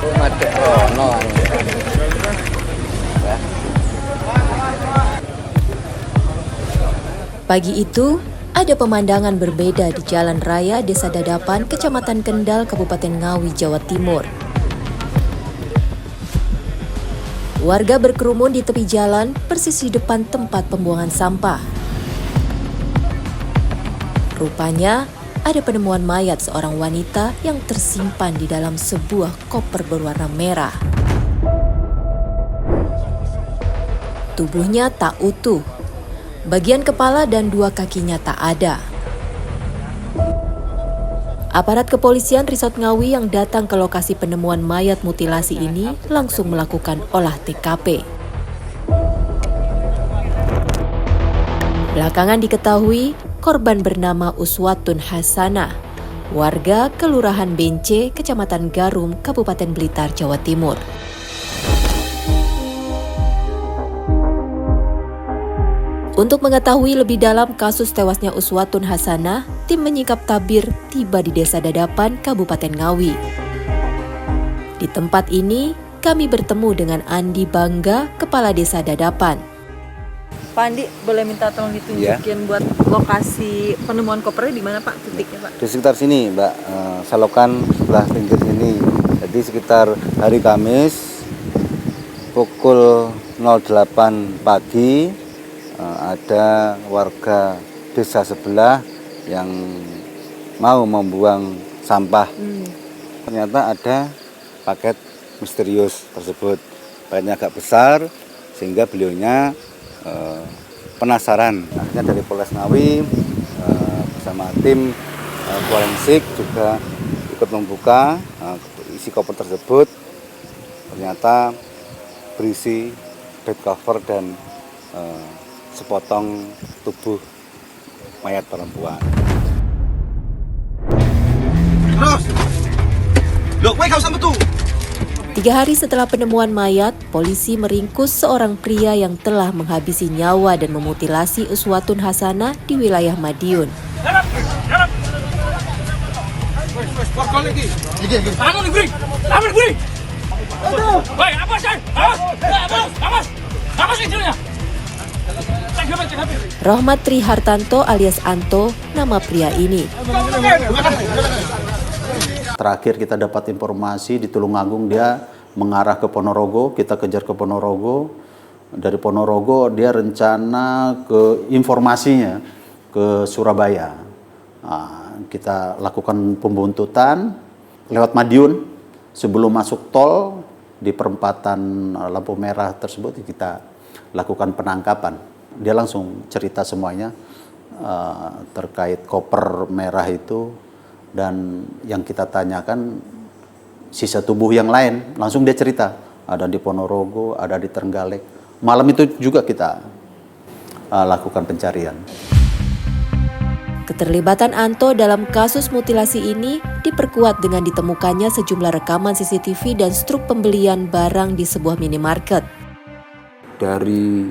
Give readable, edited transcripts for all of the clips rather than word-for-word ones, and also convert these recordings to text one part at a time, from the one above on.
Madek Rono. Pagi itu, ada pemandangan berbeda di Jalan Raya Desa Dadapan, Kecamatan Kendal, Kabupaten Ngawi, Jawa Timur. Warga berkerumun di tepi jalan, persis di depan tempat pembuangan sampah. Rupanya, ada penemuan mayat seorang wanita yang tersimpan di dalam sebuah koper berwarna merah. Tubuhnya tak utuh. Bagian kepala dan 2 kakinya tak ada. Aparat kepolisian Resort Ngawi yang datang ke lokasi penemuan mayat mutilasi ini langsung melakukan olah TKP. Belakangan diketahui korban bernama Uswatun Hasanah, warga Kelurahan Bence, Kecamatan Garum, Kabupaten Blitar, Jawa Timur. Untuk mengetahui lebih dalam kasus tewasnya Uswatun Hasanah, tim menyingkap tabir tiba di Desa Dadapan, Kabupaten Ngawi. Di tempat ini, kami bertemu dengan Andi Bangga, Kepala Desa Dadapan. Pak Andi, boleh minta tolong ditunjukin buat lokasi penemuan kopernya di mana Pak, titiknya Pak? Di sekitar sini Mbak, selokan sebelah pinggir sini. Jadi sekitar hari Kamis pukul 08 pagi ada warga desa sebelah yang mau membuang sampah. Ternyata ada paket misterius tersebut. Paketnya agak besar sehingga beliaunya penasaran. Akhirnya dari Polres Ngawi bersama tim forensik juga ikut membuka isi koper tersebut. Ternyata berisi bed cover dan sepotong tubuh mayat perempuan. Terus, loh, kau sama tuh. 3 hari setelah penemuan mayat, polisi meringkus seorang pria yang telah menghabisi nyawa dan memutilasi Uswatun Hasanah di wilayah Madiun. Rohmat Tri Hartanto alias Anto, nama pria ini. Terakhir kita dapat informasi di Tulungagung dia mengarah ke Ponorogo, kita kejar ke Ponorogo. Dari Ponorogo dia rencana ke informasinya ke Surabaya. Kita lakukan pembuntutan lewat Madiun sebelum masuk tol di perempatan lampu merah tersebut kita lakukan penangkapan. Dia langsung cerita semuanya terkait koper merah itu. Dan yang kita tanyakan sisa tubuh yang lain, langsung dia cerita. Ada di Ponorogo, ada di Trenggalek. Malam itu juga kita lakukan pencarian. Keterlibatan Anto dalam kasus mutilasi ini diperkuat dengan ditemukannya sejumlah rekaman CCTV dan struk pembelian barang di sebuah minimarket. Dari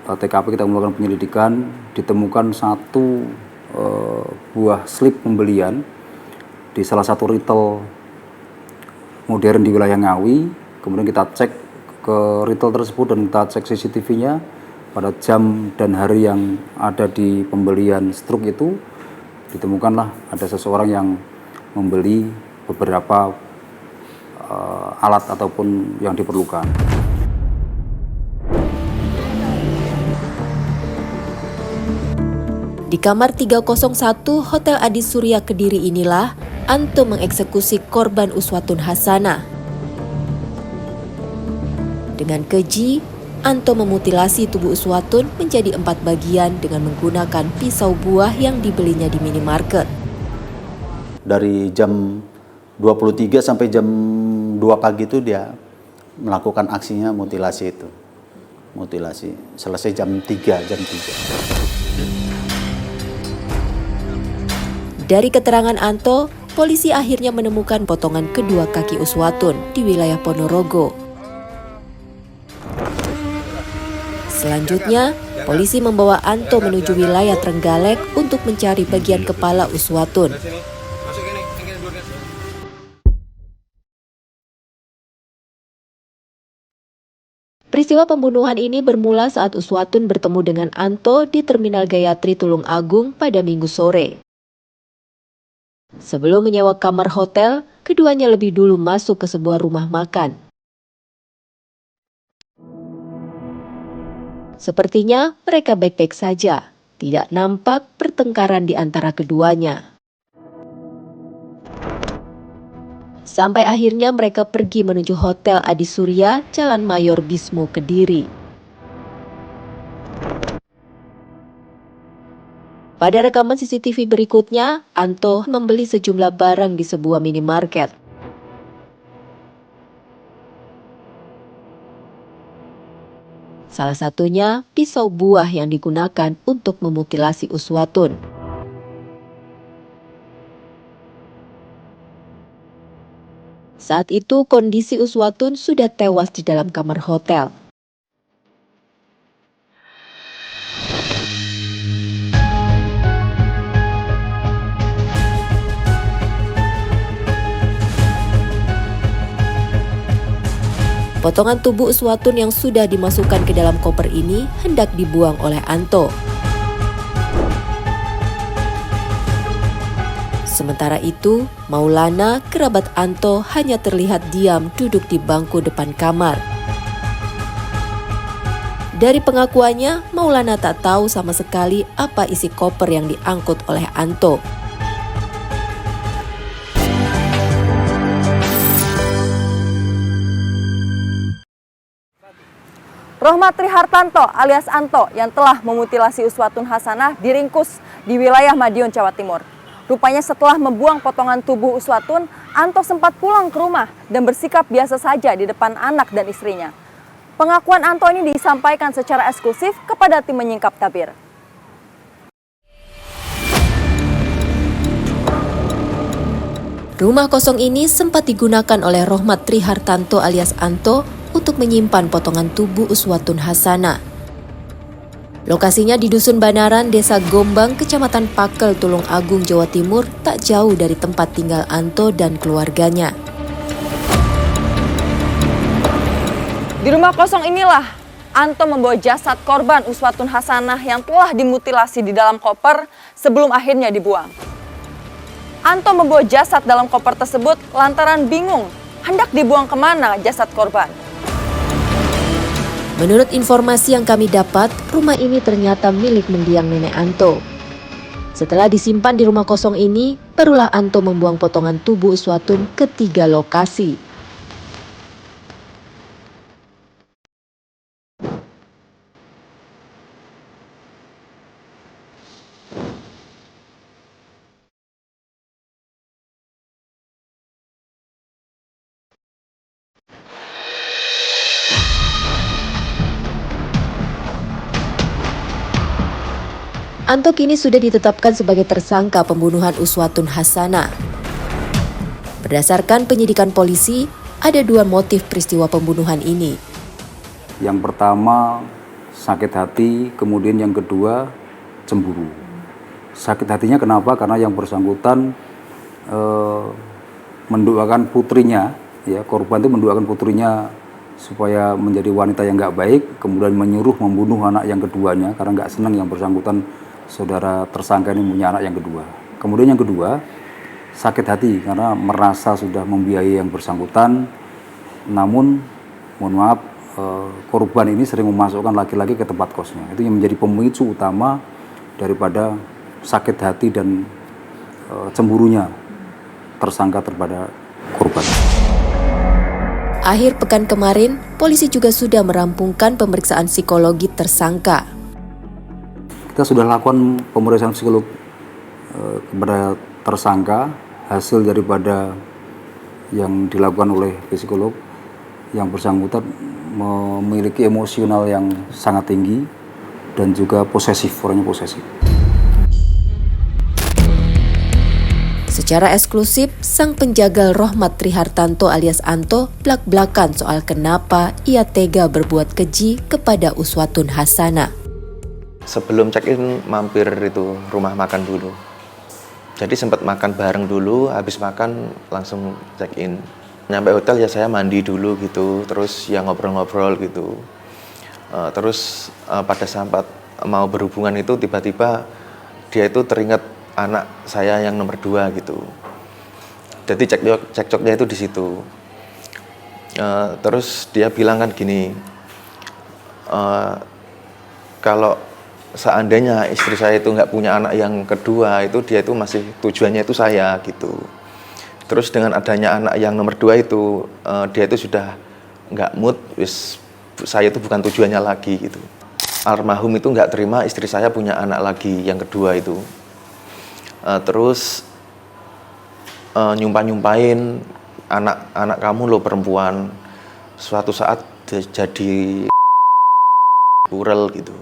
TKP kita melakukan penyelidikan, ditemukan satu buah slip pembelian di salah satu retail modern di wilayah Ngawi. Kemudian kita cek ke retail tersebut dan kita cek CCTV-nya pada jam dan hari yang ada di pembelian struk itu. Ditemukanlah ada seseorang yang membeli beberapa alat ataupun yang diperlukan. Di kamar 301 Hotel Adi Surya Kediri inilah Anto mengeksekusi korban Uswatun Hasanah. Dengan keji, Anto memutilasi tubuh Uswatun menjadi 4 bagian dengan menggunakan pisau buah yang dibelinya di minimarket. Dari jam 23 sampai jam 2 pagi itu dia melakukan aksinya mutilasi itu. Mutilasi. Selesai jam 3. Dari keterangan Anto, polisi akhirnya menemukan potongan kedua kaki Uswatun di wilayah Ponorogo. Selanjutnya, polisi membawa Anto menuju wilayah Trenggalek untuk mencari bagian kepala Uswatun. Peristiwa pembunuhan ini bermula saat Uswatun bertemu dengan Anto di Terminal Gayatri Tulung Agung pada Minggu sore. Sebelum menyewa kamar hotel, keduanya lebih dulu masuk ke sebuah rumah makan. Sepertinya mereka baik-baik saja, tidak nampak pertengkaran di antara keduanya. Sampai akhirnya mereka pergi menuju Hotel Adi Surya, Jalan Mayor Bismo, Kediri. Pada rekaman CCTV berikutnya, Anto membeli sejumlah barang di sebuah minimarket. Salah satunya pisau buah yang digunakan untuk memutilasi Uswatun. Saat itu kondisi Uswatun sudah tewas di dalam kamar hotel. Potongan tubuh Uswatun yang sudah dimasukkan ke dalam koper ini hendak dibuang oleh Anto. Sementara itu, Maulana, kerabat Anto, hanya terlihat diam duduk di bangku depan kamar. Dari pengakuannya, Maulana tak tahu sama sekali apa isi koper yang diangkut oleh Anto. Rohmat Trihartanto alias Anto yang telah memutilasi Uswatun Hasanah diringkus di wilayah Madiun, Jawa Timur. Rupanya setelah membuang potongan tubuh Uswatun, Anto sempat pulang ke rumah dan bersikap biasa saja di depan anak dan istrinya. Pengakuan Anto ini disampaikan secara eksklusif kepada tim menyingkap tabir. Rumah kosong ini sempat digunakan oleh Rohmat Trihartanto alias Anto untuk menyimpan potongan tubuh Uswatun Hasanah. Lokasinya di Dusun Banaran, Desa Gombang, Kecamatan Pakel, Tulung Agung, Jawa Timur, tak jauh dari tempat tinggal Anto dan keluarganya. Di rumah kosong inilah Anto membawa jasad korban Uswatun Hasanah yang telah dimutilasi di dalam koper sebelum akhirnya dibuang. Anto membawa jasad dalam koper tersebut lantaran bingung hendak dibuang kemana jasad korban. Menurut informasi yang kami dapat, rumah ini ternyata milik mendiang nenek Anto. Setelah disimpan di rumah kosong ini, barulah Anto membuang potongan tubuh Uswatun ke 3 lokasi. Anto kini sudah ditetapkan sebagai tersangka pembunuhan Uswatun Hasanah. Berdasarkan penyidikan polisi, ada 2 motif peristiwa pembunuhan ini. Yang pertama sakit hati, kemudian yang kedua cemburu. Sakit hatinya kenapa? Karena yang bersangkutan mendoakan putrinya, ya korban itu mendoakan putrinya supaya menjadi wanita yang nggak baik, kemudian menyuruh membunuh anak yang keduanya karena nggak senang yang bersangkutan saudara tersangka ini punya anak yang kedua. Kemudian yang kedua, sakit hati karena merasa sudah membiayai yang bersangkutan, namun mohon maaf korban ini sering memasukkan laki-laki ke tempat kosnya. Itu yang menjadi pemicu utama daripada sakit hati dan cemburunya tersangka terhadap korban. Akhir pekan kemarin, polisi juga sudah merampungkan pemeriksaan psikologi tersangka. Kita sudah lakukan pemeriksaan psikolog kepada tersangka. Hasil daripada yang dilakukan oleh psikolog, yang bersangkutan memiliki emosional yang sangat tinggi dan juga posesif, orangnya posesif. Secara eksklusif, sang penjagal Rohmat Trihartanto alias Anto blak-blakan soal kenapa ia tega berbuat keji kepada Uswatun Hasanah. Sebelum check-in mampir itu rumah makan dulu. Jadi sempat makan bareng dulu, habis makan langsung check-in. Nyampe hotel ya saya mandi dulu gitu, terus ya ngobrol-ngobrol gitu. Terus pada saat mau berhubungan itu tiba-tiba dia itu teringat anak saya yang nomor 2 gitu. Jadi cekcoknya itu di situ. Terus dia bilang kan gini, kalau seandainya istri saya itu nggak punya anak yang kedua, itu dia itu masih tujuannya itu saya gitu. Terus dengan adanya anak yang nomor 2 itu, dia itu sudah nggak mood, saya itu bukan tujuannya lagi gitu. Almarhum itu nggak terima istri saya punya anak lagi yang kedua itu. Terus nyumpahin anak kamu lo perempuan suatu saat jadi kurel gitu.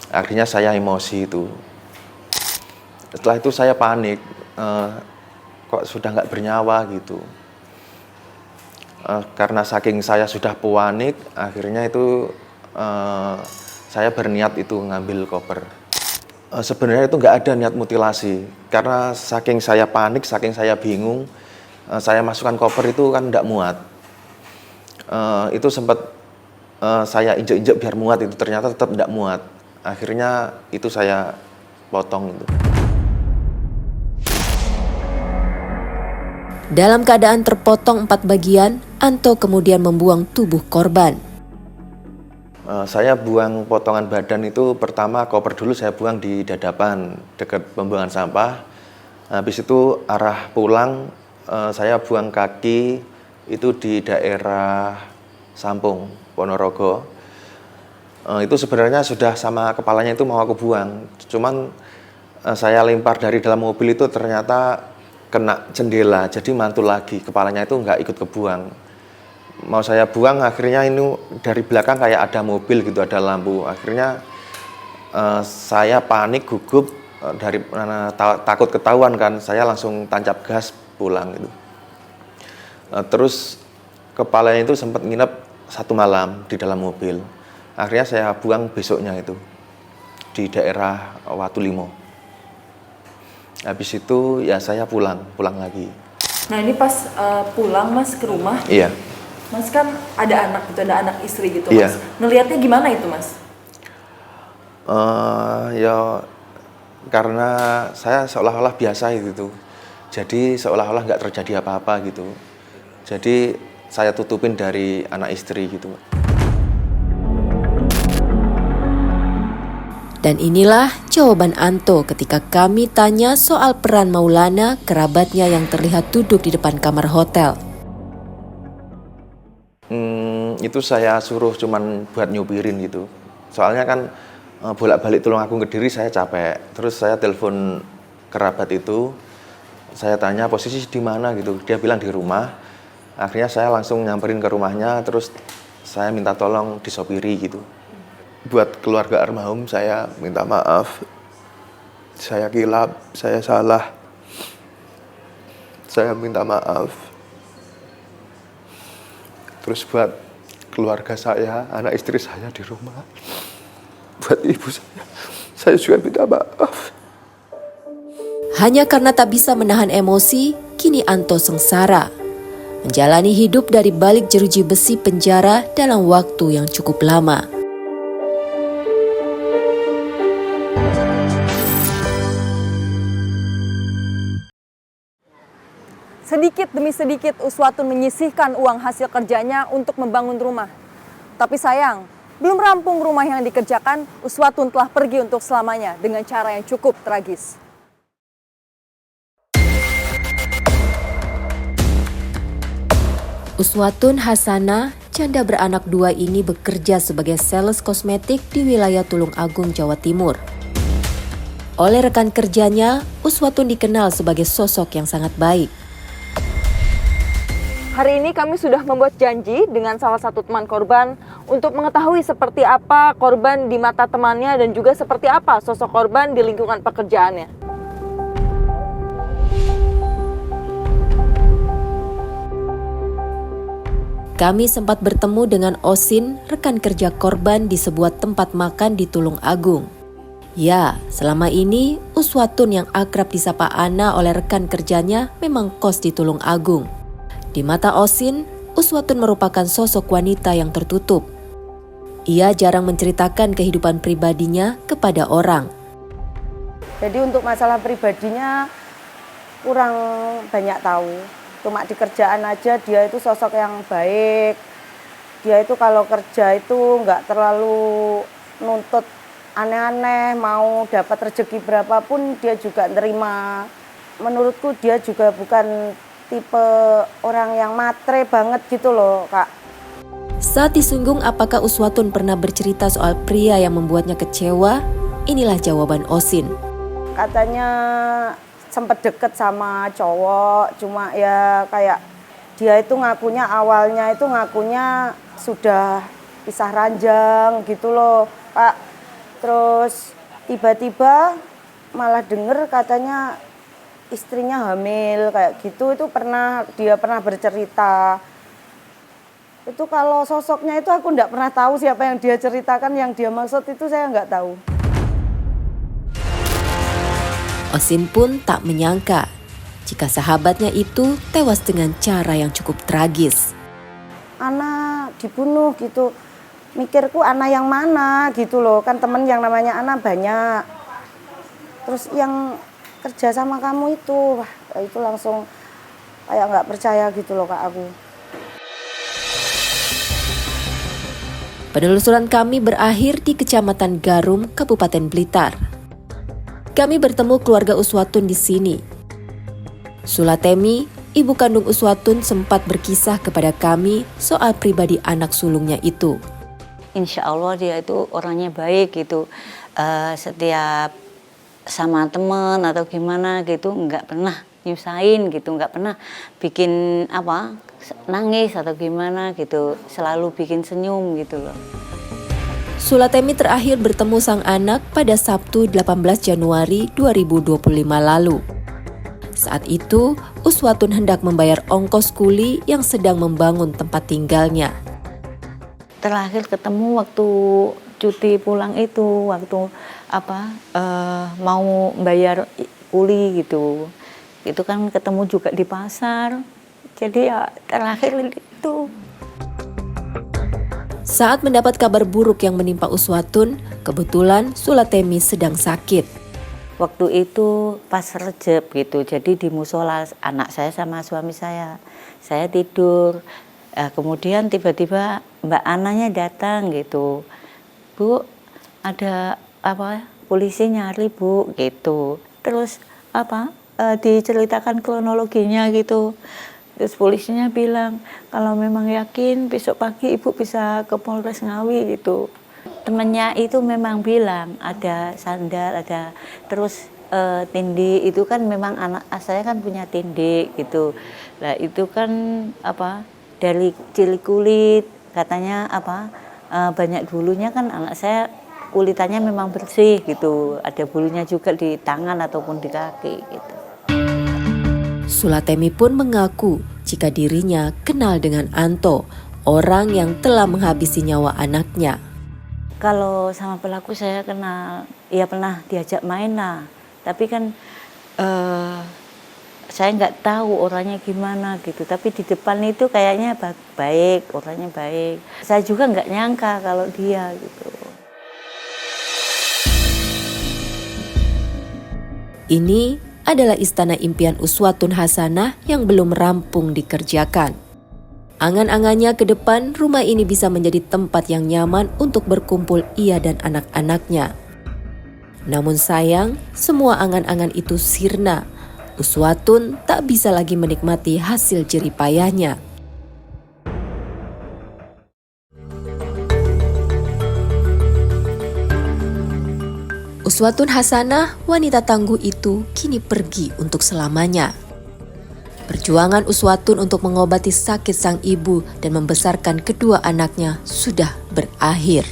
Akhirnya saya emosi itu. Setelah itu saya panik, kok sudah nggak bernyawa gitu. Karena saking saya sudah panik, akhirnya itu saya berniat itu ngambil koper. Sebenarnya itu nggak ada niat mutilasi, karena saking saya panik, saking saya bingung, saya masukkan koper itu kan nggak muat. Itu sempat saya injek-injek biar muat, itu ternyata tetap nggak muat. Akhirnya itu saya potong itu. Dalam keadaan terpotong 4 bagian, Anto kemudian membuang tubuh korban. Saya buang potongan badan itu pertama koper dulu saya buang di dadapan dekat pembuangan sampah. Habis itu arah pulang saya buang kaki itu di daerah Sampung, Ponorogo. Itu sebenarnya sudah sama kepalanya itu mau aku buang. Cuman saya lempar dari dalam mobil itu ternyata kena jendela, jadi mantul lagi. Kepalanya itu nggak ikut kebuang. Mau saya buang, akhirnya ini dari belakang kayak ada mobil gitu, ada lampu. Akhirnya saya panik, gugup, dari takut ketahuan kan, saya langsung tancap gas pulang gitu. Terus kepalanya itu sempat nginep 1 malam di dalam mobil. Akhirnya saya buang besoknya itu di daerah Watulimo. Habis itu ya saya pulang lagi. Nah ini pas pulang Mas ke rumah, Iya. Mas kan ada anak gitu, ada anak istri gitu Iya. Mas. Ngelihatnya gimana itu Mas? Ya karena saya seolah-olah biasa gitu. Jadi seolah-olah nggak terjadi apa-apa gitu. Jadi saya tutupin dari anak istri gitu. Dan inilah jawaban Anto ketika kami tanya soal peran Maulana, kerabatnya yang terlihat duduk di depan kamar hotel. Itu saya suruh cuman buat nyupirin gitu. Soalnya kan bolak-balik Tulungagung Kediri saya capek. Terus saya telepon kerabat itu, saya tanya posisi di mana gitu. Dia bilang di rumah. Akhirnya saya langsung nyamperin ke rumahnya, terus saya minta tolong disopiri gitu. Buat keluarga almarhum saya minta maaf. Saya kilap, saya salah. Saya minta maaf. Terus buat keluarga saya, anak istri saya di rumah, buat ibu saya juga minta maaf. Hanya karena tak bisa menahan emosi, kini Anto sengsara. Menjalani hidup dari balik jeruji besi penjara dalam waktu yang cukup lama. Sedikit demi sedikit Uswatun menyisihkan uang hasil kerjanya untuk membangun rumah. Tapi sayang, belum rampung rumah yang dikerjakan, Uswatun telah pergi untuk selamanya dengan cara yang cukup tragis. Uswatun Hasanah, janda beranak 2 ini bekerja sebagai sales kosmetik di wilayah Tulungagung, Jawa Timur. Oleh rekan kerjanya, Uswatun dikenal sebagai sosok yang sangat baik. Hari ini kami sudah membuat janji dengan salah satu teman korban untuk mengetahui seperti apa korban di mata temannya dan juga seperti apa sosok korban di lingkungan pekerjaannya. Kami sempat bertemu dengan Osin, rekan kerja korban di sebuah tempat makan di Tulungagung. Ya, selama ini Uswatun yang akrab disapa Ana oleh rekan kerjanya memang kos di Tulungagung. Di mata Osin, Uswatun merupakan sosok wanita yang tertutup. Ia jarang menceritakan kehidupan pribadinya kepada orang. Jadi untuk masalah pribadinya kurang banyak tahu. Cuma di kerjaan aja dia itu sosok yang baik. Dia itu kalau kerja itu nggak terlalu nuntut aneh-aneh, mau dapat rezeki berapapun dia juga nerima. Menurutku dia juga bukan tipe orang yang matre banget gitu loh, Kak. Saat disinggung apakah Uswatun pernah bercerita soal pria yang membuatnya kecewa, inilah jawaban Osin. Katanya sempat deket sama cowok, cuma ya kayak dia itu ngakunya awalnya itu ngakunya sudah pisah ranjang gitu loh, Pak. Terus tiba-tiba malah denger katanya istrinya hamil kayak gitu, itu dia pernah bercerita. Itu kalau sosoknya itu aku enggak pernah tahu siapa yang dia ceritakan, yang dia maksud itu saya enggak tahu. Osin pun tak menyangka jika sahabatnya itu tewas dengan cara yang cukup tragis. Ana dibunuh gitu. Mikirku Ana yang mana gitu loh. Kan temen yang namanya Ana banyak. Terus yang kerja sama kamu itu, wah itu langsung kayak nggak percaya gitu loh Kak aku. Penelusuran kami berakhir di Kecamatan Garum, Kabupaten Blitar. Kami bertemu keluarga Uswatun di sini. Sulatemi, ibu kandung Uswatun, sempat berkisah kepada kami soal pribadi anak sulungnya itu. Insya Allah dia itu orangnya baik gitu. Setiap sama teman atau gimana gitu nggak pernah nyusahin gitu, nggak pernah bikin nangis atau gimana gitu, selalu bikin senyum gitu loh. Sulatemi terakhir bertemu sang anak pada Sabtu 18 Januari 2025 lalu. Saat itu, Uswatun hendak membayar ongkos kuli yang sedang membangun tempat tinggalnya. Terakhir ketemu waktu cuti pulang itu, waktu mau bayar kuli gitu. Itu kan ketemu juga di pasar. Jadi ya terakhir itu. Saat mendapat kabar buruk yang menimpa Uswatun, kebetulan Sulatemi sedang sakit. Waktu itu pas rejeb gitu, jadi di musola anak saya sama suami saya tidur. Kemudian tiba-tiba Mbak Ananya datang gitu, Bu, ada polisi nyari Bu gitu. Terus diceritakan kronologinya gitu. Terus polisinya bilang kalau memang yakin besok pagi ibu bisa ke Polres Ngawi gitu. Temennya itu memang bilang ada sandal, ada terus tindik itu kan memang anak saya kan punya tindik gitu. Nah itu kan dari cilik kulit katanya banyak bulunya kan anak saya kulitannya memang bersih gitu. Ada bulunya juga di tangan ataupun di kaki gitu. Sulatemi pun mengaku jika dirinya kenal dengan Anto, orang yang telah menghabisi nyawa anaknya. Kalau sama pelaku saya kenal, ya pernah diajak main lah. Tapi kan saya nggak tahu orangnya gimana gitu. Tapi di depan itu kayaknya baik, orangnya baik. Saya juga nggak nyangka kalau dia gitu. Ini adalah istana impian Uswatun Hasanah yang belum rampung dikerjakan. Angan-angannya ke depan rumah ini bisa menjadi tempat yang nyaman untuk berkumpul ia dan anak-anaknya. Namun sayang, semua angan-angan itu sirna. Uswatun tak bisa lagi menikmati hasil jerih payahnya. Uswatun Hasanah, wanita tangguh itu kini pergi untuk selamanya. Perjuangan Uswatun untuk mengobati sakit sang ibu dan membesarkan kedua anaknya sudah berakhir.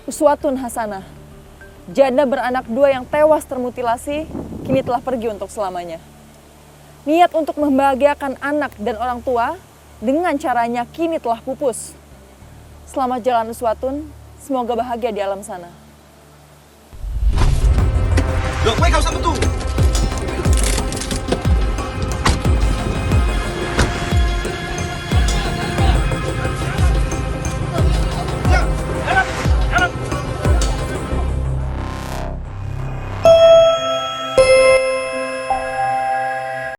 Uswatun Hasanah, janda beranak dua yang tewas termutilasi, kini telah pergi untuk selamanya. Niat untuk membahagiakan anak dan orang tua dengan caranya kini telah pupus. Selamat jalan Uswatun, semoga bahagia di alam sana. Loh, kau sama tu?